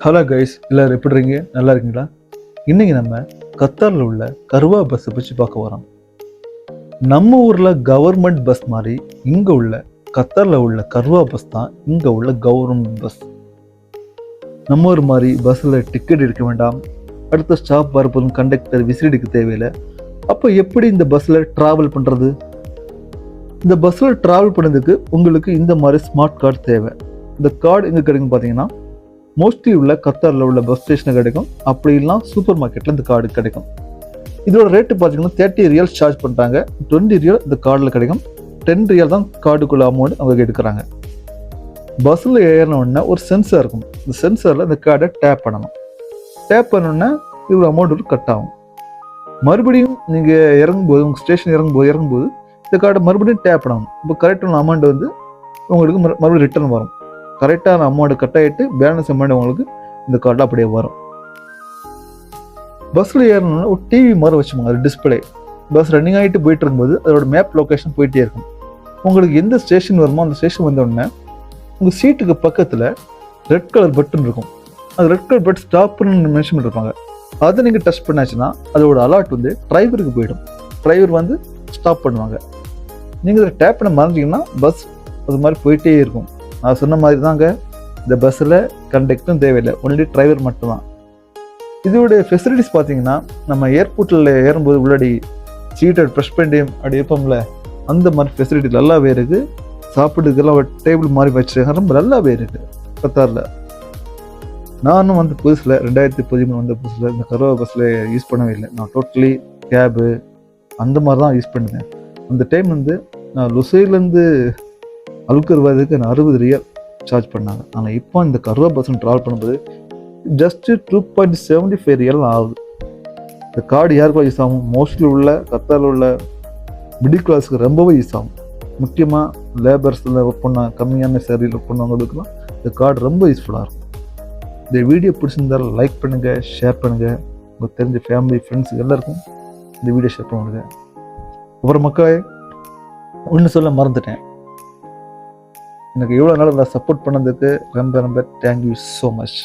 Hello guys, எல்லாரும் எப்படி இருக்கீங்க? நல்லா இருக்கீங்களா? இன்னைக்கு நம்ம கத்தாரில் உள்ள கர்வா பஸ்ஸை பற்றி பார்க்க வரோம். நம்ம ஊரில் கவர்மெண்ட் பஸ் மாதிரி இங்கே உள்ள கத்தாரில் உள்ள கர்வா பஸ் தான் இங்கே உள்ள கவர்மெண்ட் பஸ். நம்ம ஊர் மாதிரி பஸ்ஸில் டிக்கெட் எடுக்க வேண்டாம், அடுத்த ஸ்டாப் வரப்போதும் கண்டக்டர் விசிறிக்கு தேவையில்லை. அப்போ எப்படி இந்த பஸ்ஸில் ட்ராவல் பண்ணுறது? இந்த பஸ்ஸில் ட்ராவல் பண்ணதுக்கு உங்களுக்கு இந்த மாதிரி ஸ்மார்ட் கார்டு தேவை. இந்த கார்டு எங்கே கிடைக்கும் பார்த்தீங்கன்னா, மோஸ்ட்லி உள்ள கத்தாரில் உள்ள பஸ் ஸ்டேஷனில் கிடைக்கும். அப்படி இல்லைனா சூப்பர் மார்க்கெட்டில் இந்த கார்டு கிடைக்கும். இதோட ரேட்டு பார்த்தீங்கன்னா 30 ரியல்ஸ் சார்ஜ் பண்ணுறாங்க. 20 ரியல் இந்த கார்டில் கிடைக்கும். 10 ரியல் தான் கார்டுக்குள்ள அமௌண்ட் அவங்க எடுக்கிறாங்க. பஸ்ஸில் ஏறினோடனே ஒரு சென்சார் இருக்கும். இந்த சென்சாரில் இந்த கார்டை டேப் பண்ணணும். டேப் பண்ணோடனே இவ்வளோ அமௌண்ட் கட் ஆகும். மறுபடியும் நீங்கள் இறங்கும்போது, உங்கள் ஸ்டேஷன் இறங்கும்போது இந்த கார்டை மறுபடியும் டேப் பண்ணணும். இப்போ கரெக்டான அமௌண்ட் வந்து உங்களுக்கு மறுபடியும் ரிட்டர்ன் வரும். கரெக்டான அமௌண்ட் கட் ஆகிட்டு பேலன்ஸ் அமௌண்ட் உங்களுக்கு இந்த கார்டில் அப்படியே வரும். பஸ்ஸில் ஏறணும்னா ஒரு டிவி மாதிரி வச்சுக்கோங்க, அது டிஸ்பிளே. பஸ் ரன்னிங் ஆகிட்டு போயிட்டு இருக்கும்போது அதோட மேப் லொக்கேஷன் போயிட்டே இருக்கும். உங்களுக்கு எந்த ஸ்டேஷன் வருமோ அந்த ஸ்டேஷன் வந்தோடனே உங்கள் சீட்டுக்கு பக்கத்தில் ரெட் கலர் பட்டன் இருக்கும். அது ரெட் கலர் பட்டன் ஸ்டாப்னு மென்ஷன் பண்ணிருப்பாங்க. அதை நீங்கள் டச் பண்ணாச்சுன்னா அதோட அலர்ட் வந்து டிரைவருக்கு போயிடும். டிரைவர் வந்து ஸ்டாப் பண்ணுவாங்க. நீங்கள் இதை டேப் பண்ண மறந்தீங்கன்னா பஸ் அது மாதிரி போயிட்டே இருக்கும். நான் சொன்ன மாதிரி தாங்க, இந்த பஸ்ஸில் கண்டக்டரும் தேவையில்லை, ஒன்லி டிரைவர் மட்டும்தான். இதோடைய ஃபெசிலிட்டிஸ் பார்த்தீங்கன்னா, நம்ம ஏர்போர்ட்டில் ஏறும்போது உள்ளாடி சீட்டை ப்ரெஷ் பண்ணி அப்படி இருப்போம்ல, அந்த மாதிரி ஃபெசிலிட்டி நல்லாவே இருக்குது. சாப்பிட்றதுக்கெல்லாம் ஒரு டேபிள் மாதிரி வச்சுருக்காங்க, ரொம்ப நல்லாவே இருக்குது கத்தாரில். நானும் வந்து புதுசில் 2013 வந்த புதுசில் இந்த கர்வா பஸ்ஸில் யூஸ் பண்ணவே இல்லை. நான் டோட்டலி கேபு அந்த மாதிரி தான் யூஸ் பண்ணுவேன். அந்த டைம் வந்து நான் லுசைலேருந்து அல்கர் வரதுக்கு 60 ரியல் சார்ஜ் பண்ணாங்க. ஆனால் இப்போ இந்த கர்வா பஸ்ஸில் ட்ராவல் பண்ணும்போது ஜஸ்ட்டு 2.75 ரியல் ஆகுது. இந்த கார்டு யாருக்கும் யூஸ் ஆகும்? மோஸ்ட்லி உள்ள கத்தாரில் உள்ள மிடில் கிளாஸுக்கு ரொம்பவே யூஸ் ஆகும். முக்கியமாக லேபர்ஸில் ஒர்க் பண்ண, கம்மியான சேலரியில் ஒர்க் பண்ணவங்களுக்குலாம் இந்த கார்டு ரொம்ப யூஸ்ஃபுல்லாக இருக்கும். இந்த வீடியோ பிடிச்சிருந்தால் லைக் பண்ணுங்கள், ஷேர் பண்ணுங்கள். உங்களுக்கு தெரிஞ்ச ஃபேமிலி, ஃப்ரெண்ட்ஸுக்கு எல்லாருக்கும் இந்த வீடியோ ஷேர் பண்ணுங்க. அப்புறம் மக்களே, ஒன்று சொல்ல மறந்துட்டேன். எனக்கு இவ்வளோ நாள் நான் சப்போர்ட் பண்ணதுக்கு ரொம்ப ரொம்ப தேங்க்யூ ஸோ மச்.